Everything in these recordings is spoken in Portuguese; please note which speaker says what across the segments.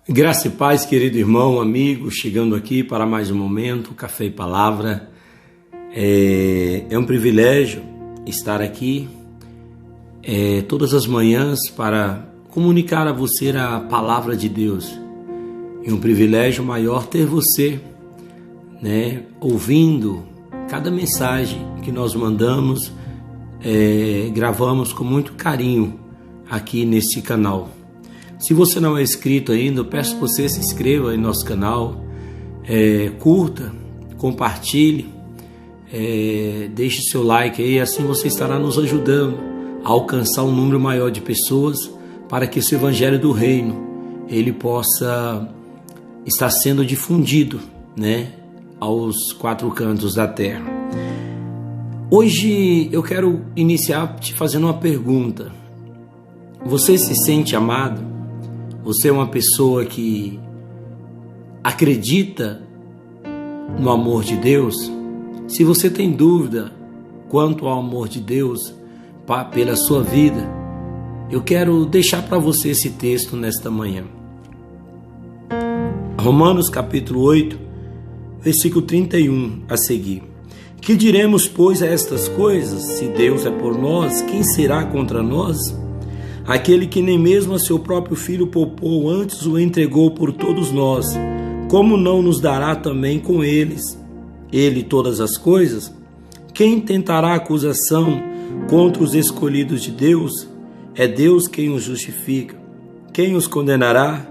Speaker 1: Graça e paz, querido irmão, amigo, chegando aqui para mais um momento, Café e Palavra. É um privilégio estar aqui todas as manhãs para comunicar a você a palavra de Deus. E um privilégio maior ter você, ouvindo cada mensagem que nós mandamos, gravamos com muito carinho aqui neste canal. Se você não é inscrito ainda, eu peço que você se inscreva em nosso canal, curta, compartilhe, deixe seu like aí, assim você estará nos ajudando a alcançar um número maior de pessoas para que esse evangelho do reino ele possa estar sendo difundido, aos quatro cantos da terra. Hoje eu quero iniciar te fazendo uma pergunta. Você se sente amado? Você é uma pessoa que acredita no amor de Deus? Se você tem dúvida quanto ao amor de Deus pela sua vida, eu quero deixar para você esse texto nesta manhã. Romanos capítulo 8, versículo 31 a seguir. Que diremos, pois, a estas coisas? Se Deus é por nós, quem será contra nós? Aquele que nem mesmo a seu próprio filho poupou, antes o entregou por todos nós, como não nos dará também com ele todas as coisas? Quem tentará acusação contra os escolhidos de Deus? É Deus quem os justifica. Quem os condenará?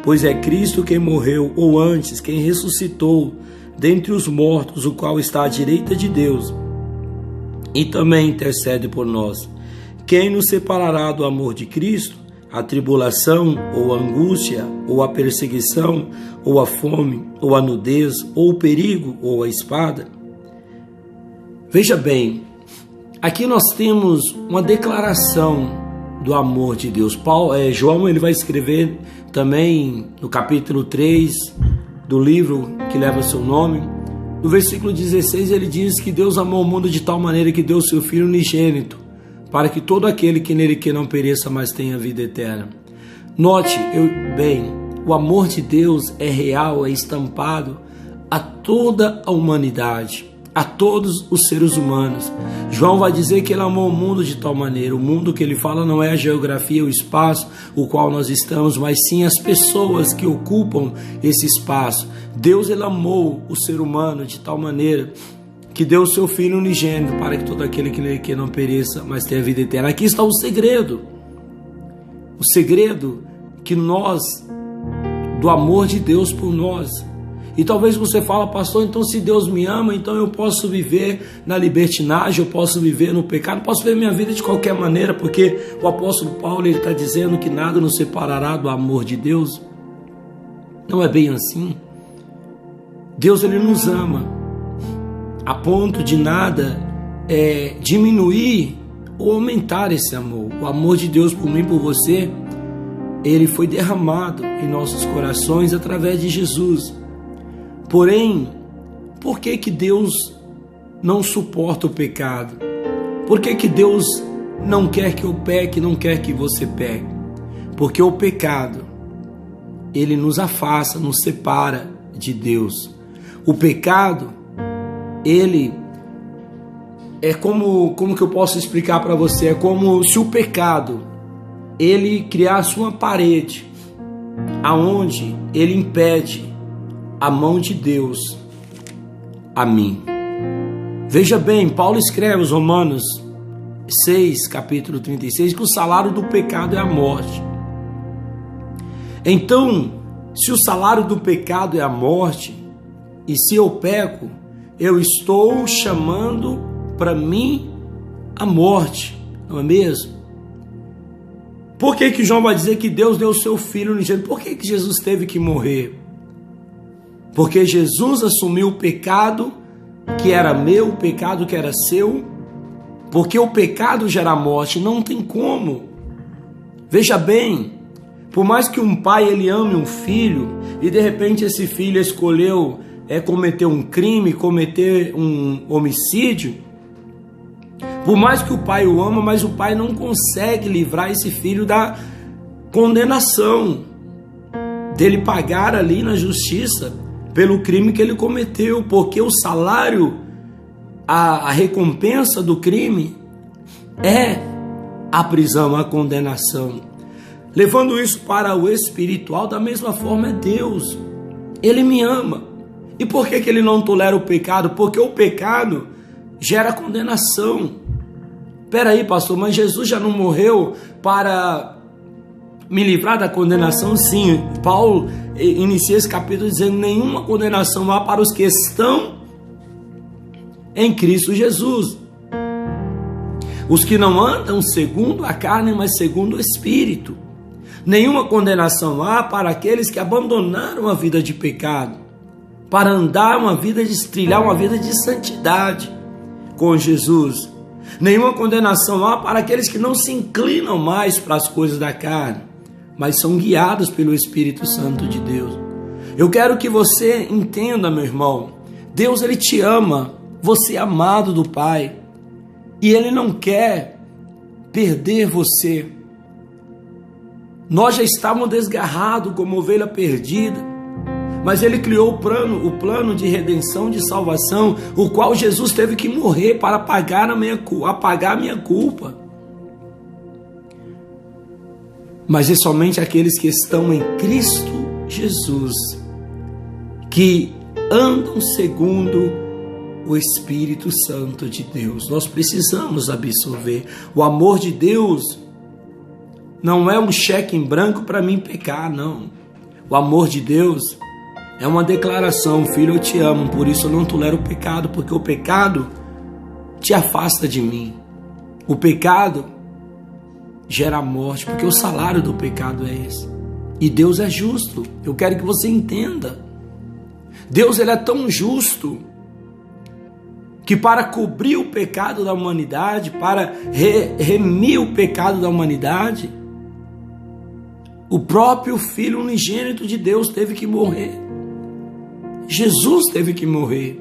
Speaker 1: Pois é Cristo quem morreu, ou antes, quem ressuscitou dentre os mortos, o qual está à direita de Deus, e também intercede por nós. Quem nos separará do amor de Cristo? A tribulação, ou a angústia, ou a perseguição, ou a fome, ou a nudez, ou o perigo, ou a espada? Veja bem, aqui nós temos uma declaração do amor de Deus. João ele vai escrever também no capítulo 3 do livro que leva seu nome. No versículo 16 ele diz que Deus amou o mundo de tal maneira que deu seu Filho unigênito, para que todo aquele que nele que não pereça, mas tenha vida eterna. Note, o amor de Deus é real, é estampado a toda a humanidade, a todos os seres humanos. João vai dizer que ele amou o mundo de tal maneira. O mundo que ele fala não é a geografia, o espaço, o qual nós estamos, mas sim as pessoas que ocupam esse espaço. Deus ele amou o ser humano de tal maneira que deu o seu Filho unigênito para que todo aquele que não pereça, mas tenha vida eterna. Aqui está o segredo. O segredo que do amor de Deus por nós. E talvez você fale, pastor, então se Deus me ama, então eu posso viver na libertinagem, eu posso viver no pecado, posso viver minha vida de qualquer maneira, porque o apóstolo Paulo está dizendo que nada nos separará do amor de Deus. Não é bem assim. Deus ele nos ama a ponto de nada diminuir ou aumentar esse amor. O amor de Deus por mim e por você, ele foi derramado em nossos corações através de Jesus. Porém, por que Deus não suporta o pecado? Por que Deus não quer que eu peque, não quer que você peque? Porque o pecado, ele nos afasta, nos separa de Deus. O pecado, ele é como que eu posso explicar para você? É como se o pecado ele criasse uma parede aonde ele impede a mão de Deus a mim. Veja bem, Paulo escreve aos Romanos 6, capítulo 36, que o salário do pecado é a morte. Então, se o salário do pecado é a morte, e se eu peco, eu estou chamando para mim a morte, não é mesmo? Por que João vai dizer que Deus deu o seu Filho unigênito? Por que Jesus teve que morrer? Porque Jesus assumiu o pecado que era meu, o pecado que era seu, porque o pecado gera morte, não tem como. Veja bem, por mais que um pai ele ame um filho, e de repente esse filho escolheu cometer um crime, cometer um homicídio, por mais que o pai o ama, mas o pai não consegue livrar esse filho da condenação. dele pagar ali na justiça pelo crime que ele cometeu, porque o salário, a recompensa do crime é a prisão, a condenação. Levando isso para o espiritual, da mesma forma é Deus. Ele me ama. E por que ele não tolera o pecado? Porque o pecado gera condenação. Peraí, pastor, mas Jesus já não morreu para me livrar da condenação? Sim, Paulo inicia esse capítulo dizendo: nenhuma condenação há para os que estão em Cristo Jesus. Os que não andam segundo a carne, mas segundo o Espírito. Nenhuma condenação há para aqueles que abandonaram a vida de pecado, para andar trilhar uma vida de santidade com Jesus. Nenhuma condenação há para aqueles que não se inclinam mais para as coisas da carne, mas são guiados pelo Espírito Santo de Deus. Eu quero que você entenda, meu irmão, Deus, Ele te ama, você é amado do Pai, e Ele não quer perder você. Nós já estávamos desgarrados como ovelha perdida, mas Ele criou o plano de redenção, de salvação, o qual Jesus teve que morrer para apagar a minha culpa. Mas é somente aqueles que estão em Cristo Jesus, que andam segundo o Espírito Santo de Deus. Nós precisamos absorver. O amor de Deus não é um cheque em branco para mim pecar, não. O amor de Deus é uma declaração: filho, eu te amo, por isso eu não tolero o pecado, porque o pecado te afasta de mim. O pecado gera morte, porque o salário do pecado é esse. E Deus é justo. Eu quero que você entenda. Deus, Ele é tão justo que para cobrir o pecado da humanidade, para remir o pecado da humanidade, o próprio Filho unigênito de Deus teve que morrer. Jesus teve que morrer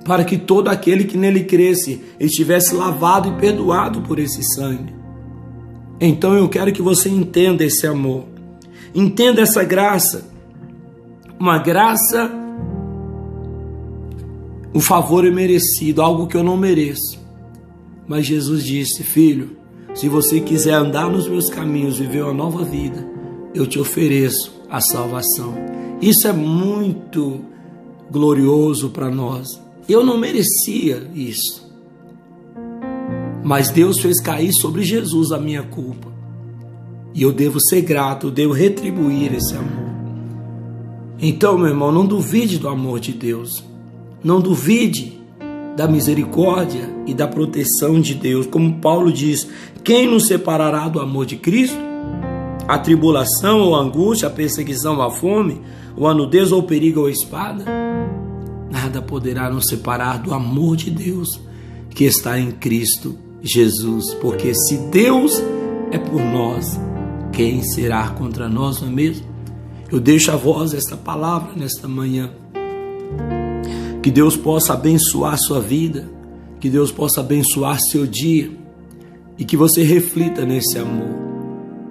Speaker 1: para que todo aquele que nele cresce estivesse lavado e perdoado por esse sangue. Então eu quero que você entenda esse amor, entenda essa graça, uma graça, um favor imerecido, algo que eu não mereço. Mas Jesus disse: filho, se você quiser andar nos meus caminhos, viver uma nova vida, eu te ofereço a salvação. Isso é muito glorioso para nós. Eu não merecia isso, mas Deus fez cair sobre Jesus a minha culpa, e eu devo ser grato, eu devo retribuir esse amor. Então, meu irmão, não duvide do amor de Deus, não duvide da misericórdia e da proteção de Deus. Como Paulo diz: quem nos separará do amor de Cristo? A tribulação ou a angústia, a perseguição ou a fome, ou a nudez ou o perigo ou a espada? Nada poderá nos separar do amor de Deus que está em Cristo Jesus. Porque se Deus é por nós, quem será contra nós, não é mesmo? Eu deixo a voz esta palavra nesta manhã. Que Deus possa abençoar a sua vida, que Deus possa abençoar seu dia, e que você reflita nesse amor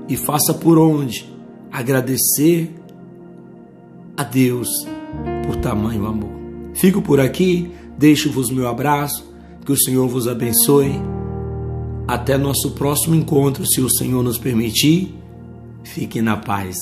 Speaker 1: e faça por onde agradecer a Deus por tamanho amor. Fico por aqui, deixo-vos meu abraço, que o Senhor vos abençoe. Até nosso próximo encontro, se o Senhor nos permitir. Fique na paz.